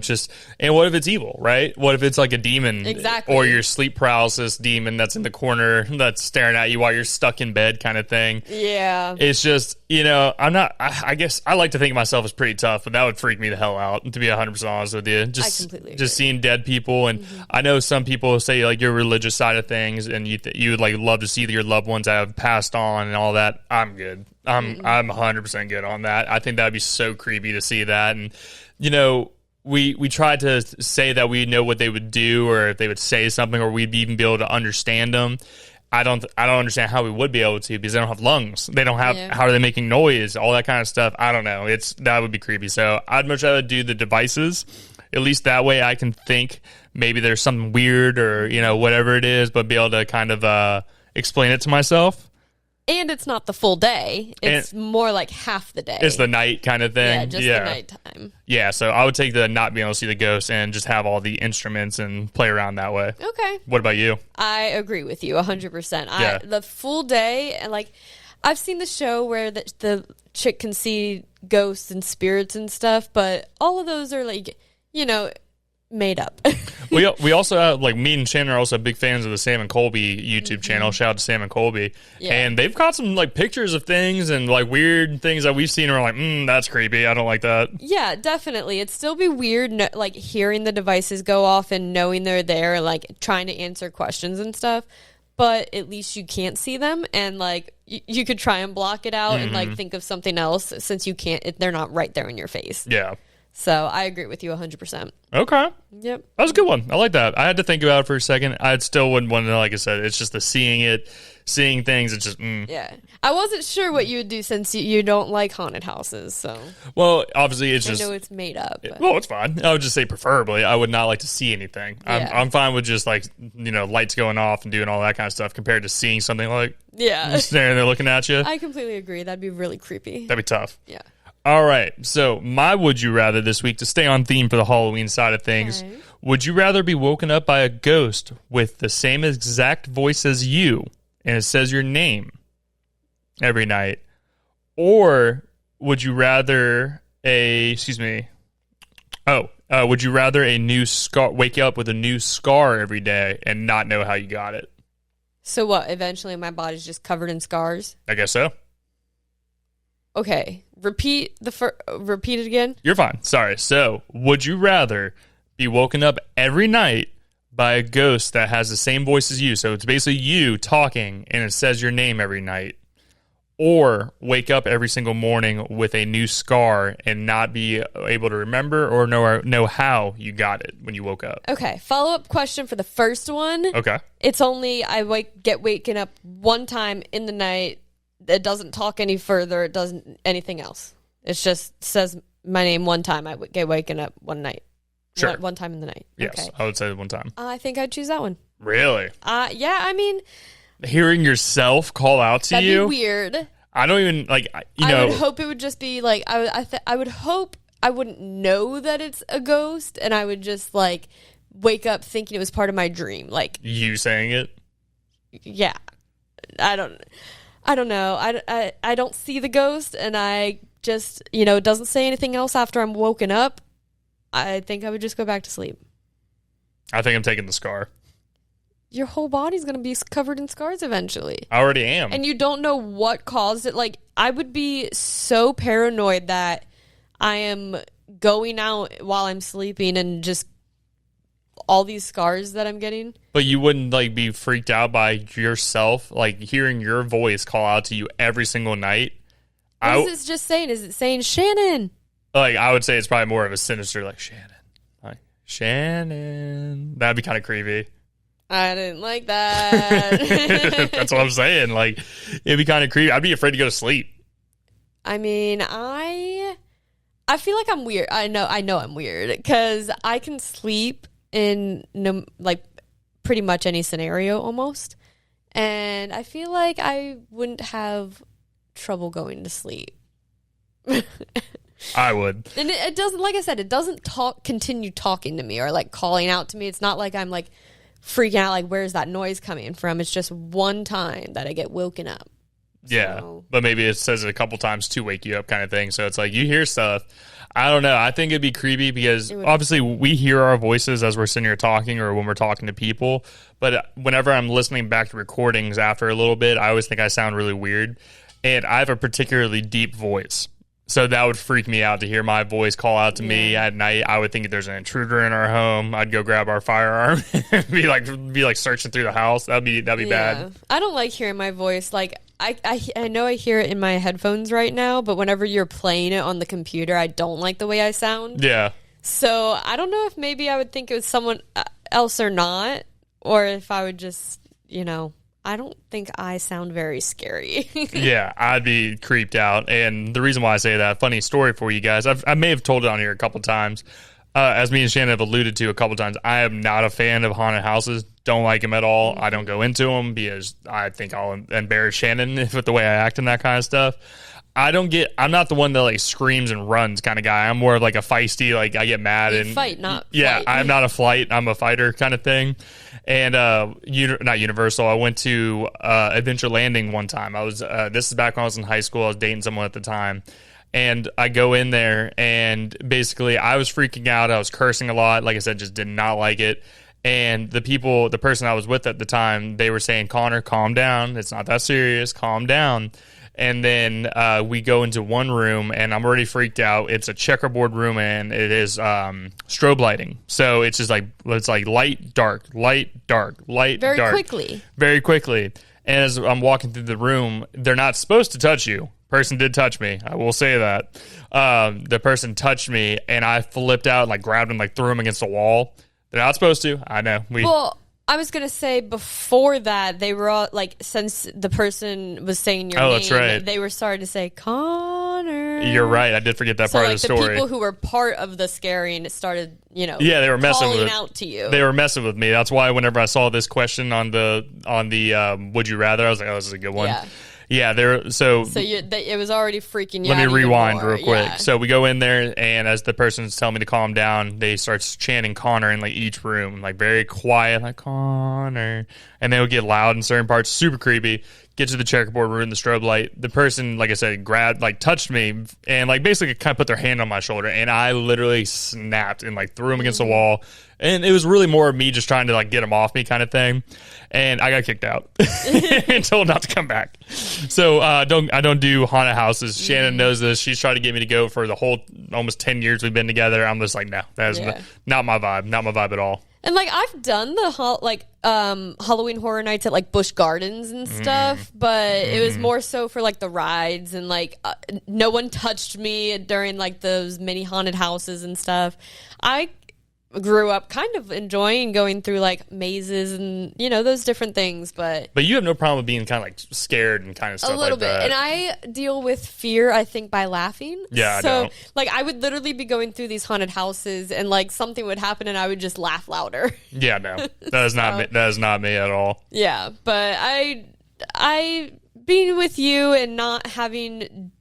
and what if it's evil, right? What if it's like a demon? Exactly. Or your sleep paralysis demon that's in the corner that's staring at you while you're stuck in bed kind of thing. Yeah. It's just, you know, I guess I like to think of myself as pretty tough, but that would freak me the hell out, to be 100% honest with you. I completely agree. Just seeing dead people. And I know some people say like your religious side of things and you would like love to see your loved ones that have passed on and all that. I'm good. I'm 100% good on that. I think that would be so creepy to see that. And, you know, we tried to say that we know what they would do or if they would say something or we'd even be able to understand them. I don't understand how we would be able to because they don't have lungs. They don't have, how are they making noise? All that kind of stuff. I don't know. That would be creepy. So I'd much rather do the devices. At least that way I can think maybe there's something weird or, you know, whatever it is, but be able to kind of explain it to myself. And it's not the full day. It's more like half the day. It's the night kind of thing. Yeah, just the nighttime. Yeah, so I would take the not being able to see the ghost and just have all the instruments and play around that way. Okay. What about you? I agree with you 100%. Yeah. The full day, and like, I've seen the show where the chick can see ghosts and spirits and stuff, but all of those are like, you know, made up. we also have, like, me and Shannon are also big fans of the Sam and Colby YouTube channel. Shout out to Sam and Colby. Yeah. And they've got some like pictures of things and like weird things that we've seen and we're like, that's creepy. I don't like that. Yeah, definitely. It'd still be weird like hearing the devices go off and knowing they're there, like trying to answer questions and stuff. But at least you can't see them, and like you could try and block it out and like think of something else since you can't. They're not right there in your face. Yeah. So I agree with you 100%. Okay. Yep. That was a good one. I like that. I had to think about it for a second. I still wouldn't want to, like I said, it's just the seeing things. It's just, Yeah. I wasn't sure what you would do since you don't like haunted houses, so. Well, obviously it's just. I know it's made up. Well, it's fine. I would just say preferably. I would not like to see anything. I'm fine with just like, you know, lights going off and doing all that kind of stuff compared to seeing something like. Yeah. Staring there looking at you. I completely agree. That'd be really creepy. That'd be tough. Yeah. All right, so my would you rather this week, to stay on theme for the Halloween side of things, would you rather be woken up by a ghost with the same exact voice as you, and it says your name every night, or would you rather would you rather a new scar, wake up with a new scar every day and not know how you got it? So what, eventually my body's just covered in scars? I guess so. Okay, repeat it again. You're fine. Sorry. So, would you rather be woken up every night by a ghost that has the same voice as you? So it's basically you talking, and it says your name every night, or wake up every single morning with a new scar and not be able to remember or know how you got it when you woke up. Okay. Follow-up question for the first one. Okay. It's only get waken up one time in the night. It doesn't talk any further. It doesn't anything else. It just says my name one time. I would get waken up one night. Sure. One time in the night. Yes, okay. I would say one time. I think I'd choose that one. Really? Yeah, I mean... Hearing yourself call out to you? That'd be weird. I don't even, like, you know... I would hope it would just be, like... I would hope I wouldn't know that it's a ghost, and I would just, like, wake up thinking it was part of my dream. Like... You saying it? Yeah. I don't know. I don't see the ghost, and I just, you know, it doesn't say anything else after I'm woken up. I think I would just go back to sleep. I think I'm taking the scar. Your whole body's going to be covered in scars eventually. I already am. And you don't know what caused it. Like, I would be so paranoid that I am going out while I'm sleeping and just all these scars that I'm getting. But you wouldn't, like, be freaked out by yourself, like, hearing your voice call out to you every single night? What is this just saying? Is it saying Shannon? Like, I would say it's probably more of a sinister, like, Shannon. Like, Shannon. That'd be kind of creepy. I didn't like that. That's what I'm saying. Like, it'd be kind of creepy. I'd be afraid to go to sleep. I mean, I feel like I'm weird. I know I'm weird because I can sleep in pretty much any scenario almost, and I feel like I wouldn't have trouble going to sleep. I would. And it doesn't, like I said, it doesn't continue talking to me or like calling out to me. It's not like I'm like freaking out, like, where's that noise coming from? It's just one time that I get woken up. Yeah, so. But maybe it says it a couple times to wake you up kind of thing. So it's like you hear stuff. I don't know. I think it'd be creepy because obviously we hear our voices as we're sitting here talking or when we're talking to people. But whenever I'm listening back to recordings after a little bit, I always think I sound really weird. And I have a particularly deep voice. So that would freak me out to hear my voice call out to me at night. I would think if there's an intruder in our home, I'd go grab our firearm and be like searching through the house. That'd be bad. I don't like hearing my voice. Like I know I hear it in my headphones right now, but whenever you're playing it on the computer, I don't like the way I sound. Yeah. So I don't know if maybe I would think it was someone else or not, or if I would just, I don't think I sound very scary. Yeah, I'd be creeped out. And the reason why I say that, funny story for you guys, I may have told it on here a couple times. As me and Shannon have alluded to a couple times, I am not a fan of haunted houses. Don't like them at all. I don't go into them because I think I'll embarrass Shannon with the way I act and that kind of stuff. I'm not the one that like screams and runs kind of guy. I'm more of like a feisty, like I get mad and fight, not yeah. flight. I'm not a flight. I'm a fighter kind of thing. And not Universal. I went to Adventure Landing one time. I was this is back when I was in high school. I was dating someone at the time. And I go in there, and basically I was freaking out. I was cursing a lot. Like I said, just did not like it. And the person I was with at the time, they were saying, Connor, calm down. It's not that serious. Calm down. And then we go into one room, and I'm already freaked out. It's a checkerboard room, and it is strobe lighting. So it's just like light, dark, light, dark, light, dark. Very quickly. And as I'm walking through the room, they're not supposed to touch you. Person did touch me. I will say that. The person touched me, and I flipped out and like grabbed him, like threw him against the wall. They're not supposed to. I know. Well, I was going to say before that, they were all like, since the person was saying your name, that's right. They were starting to say, Connor. You're right. I did forget that part of the story. The people who were part of the scaring started, yeah, they were messing calling with out to you. They were messing with me. That's why whenever I saw this question on the Would You Rather, I was like, oh, this is a good one. Yeah. Yeah, it was already freaking you out. Let me rewind more. real quick. Yeah. So we go in there, and as the person's telling me to calm down, they start chanting Connor in like each room, like very quiet, like Connor, and they would get loud in certain parts, super creepy. Get to the checkerboard room, the strobe light. The person, like I said, touched me, and like basically kind of put their hand on my shoulder, and I literally snapped and like threw him against the wall. And it was really more of me just trying to like get him off me kind of thing. And I got kicked out and told not to come back. So I don't do haunted houses. Shannon knows this. She's tried to get me to go for the whole almost 10 years we've been together. I'm just like, no, that is not my vibe. Not my vibe at all. And like I've done the Halloween Horror Nights at like Busch Gardens and stuff, but it was more so for like the rides, and like no one touched me during like those mini haunted houses and stuff. I grew up kind of enjoying going through like mazes and those different things, but you have no problem with being kind of like scared and kind of stuff a little like bit that. And I deal with fear, I think, by laughing. Yeah, so I don't. like I would literally be going through these haunted houses and like something would happen and I would just laugh louder. Yeah, no, that is not me. That is not me at all. Yeah, but I being with you and not having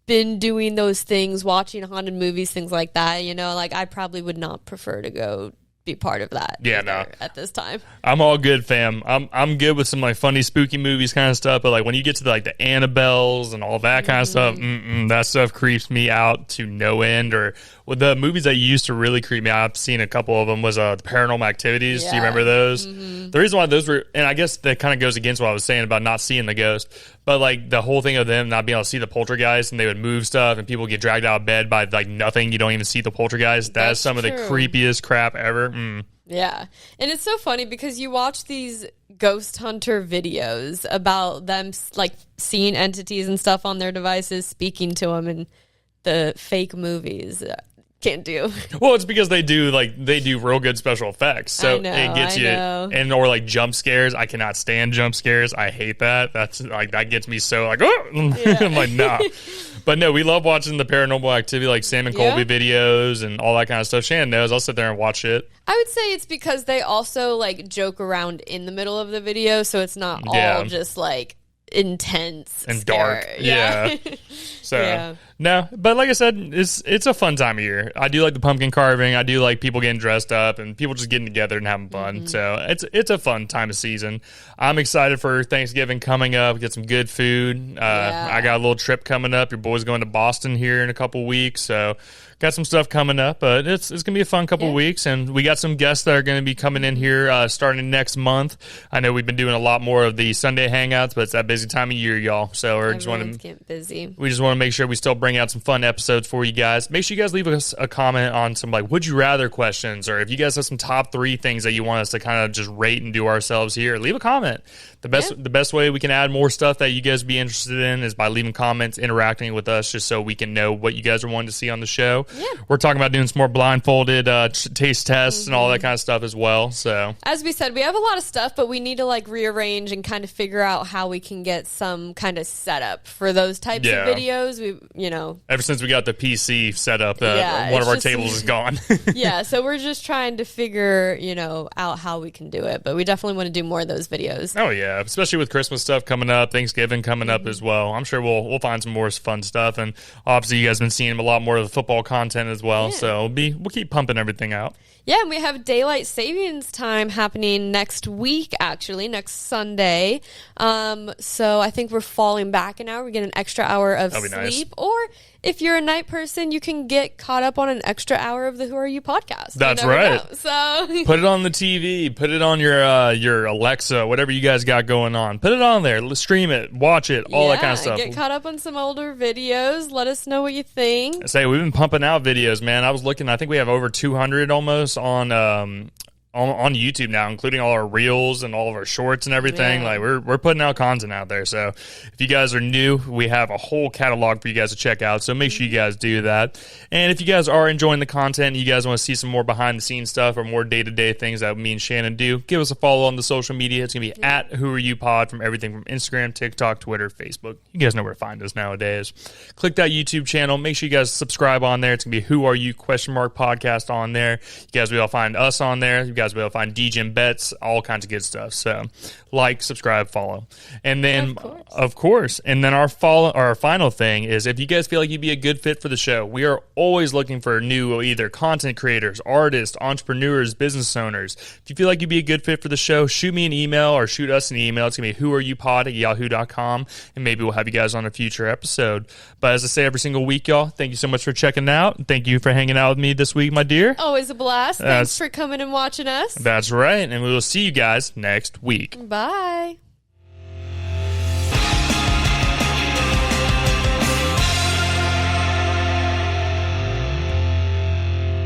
been doing those things, watching haunted movies, things like that, like I probably would not prefer to go be part of that. Yeah, no. At this time, I'm all good, fam. I'm good with some like funny, spooky movies kind of stuff. But like when you get to the Annabelles and all that kind of stuff, that stuff creeps me out to no end. Or the movies that used to really creep me out, I've seen a couple of them, was the Paranormal Activities. Yeah. Do you remember those? The reason why those were, and I guess that kind of goes against what I was saying about not seeing the ghost, but like the whole thing of them not being able to see the poltergeist, and they would move stuff and people get dragged out of bed by like nothing. You don't even see the poltergeist. That's some of the creepiest crap ever. Yeah. And it's so funny because you watch these ghost hunter videos about them like seeing entities and stuff on their devices, speaking to them, and the fake movies can't do. Well, it's because they do real good special effects, so it gets you. And or like jump scares. I cannot stand jump scares. I hate that. That's like that gets me so like, oh, yeah. I'm like, nah. But no, we love watching the Paranormal Activity, like Sam and Colby videos and all that kind of stuff. Shannon knows. I'll sit there and watch it. I would say it's because they also like joke around in the middle of the video, so it's not all just like intense and scare. dark. Yeah. So No, but like I said, it's a fun time of year. I do like the pumpkin carving. I do like people getting dressed up and people just getting together and having fun. So it's a fun time of season. I'm excited for Thanksgiving coming up. Get some good food. I got a little trip coming up. Your boy's going to Boston here in a couple weeks, so got some stuff coming up. But it's gonna be a fun couple weeks, and we got some guests that are gonna be coming in here starting next month. I know we've been doing a lot more of the Sunday hangouts, but it's that busy time of year, y'all. So we just want to make sure we still bring out some fun episodes for you guys. Make sure you guys leave us a comment on some like would you rather questions, or if you guys have some top 3 things that you want us to kind of just rate and do ourselves here, leave a comment. The best way we can add more stuff that you guys be interested in is by leaving comments, interacting with us, just so we can know what you guys are wanting to see on the show. Yeah. We're talking about doing some more blindfolded taste tests and all that kind of stuff as well. So as we said, we have a lot of stuff, but we need to like rearrange and kind of figure out how we can get some kind of setup for those types of videos. Ever since we got the PC set up, one of our tables is gone. Yeah, so we're just trying to figure out how we can do it, but we definitely want to do more of those videos. Oh yeah, especially with Christmas stuff coming up, Thanksgiving coming up as well. I'm sure we'll find some more fun stuff, and obviously you guys have been seeing a lot more of the football content as well. So we'll keep pumping everything out. Yeah, and we have daylight savings time happening next week, actually, next Sunday. So I think we're falling back an hour. We get an extra hour of sleep. Nice. Or if you're a night person, you can get caught up on an extra hour of the Who Are You podcast. That's right. So put it on the TV. Put it on your Alexa, whatever you guys got going on. Put it on there. Let's stream it. Watch it. All that kind of stuff. Get caught up on some older videos. Let us know what you think. We've been pumping out videos, man. I was looking. I think we have over 200 almost on YouTube now, including all our reels and all of our shorts and everything. Like we're putting out content out there. So if you guys are new, we have a whole catalog for you guys to check out. So make sure you guys do that. And if you guys are enjoying the content, you guys want to see some more behind the scenes stuff or more day-to-day things that me and Shannon do, give us a follow on the social media. It's going to be at Who Are You Pod from everything from Instagram, TikTok, Twitter, Facebook. You guys know where to find us nowadays. Click that YouTube channel. Make sure you guys subscribe on there. It's going to be Who Are You podcast on there. You guys will be able to find us on there. You guys will be able to find DJ and Bets, all kinds of good stuff. So like, subscribe, follow. And then of course, and then our final thing is if you guys feel like you'd be a good fit for the show, we are always looking for new either content creators, artists, entrepreneurs, business owners. If you feel like you'd be a good fit for the show, shoot me an email or shoot us an email. It's going to be whoareyoupod@yahoo.com, and maybe we'll have you guys on a future episode. But as I say every single week, y'all, thank you so much for checking out. Thank you for hanging out with me this week, my dear. Always a blast. Thanks for coming and watching us. That's right. And we will see you guys next week. Bye.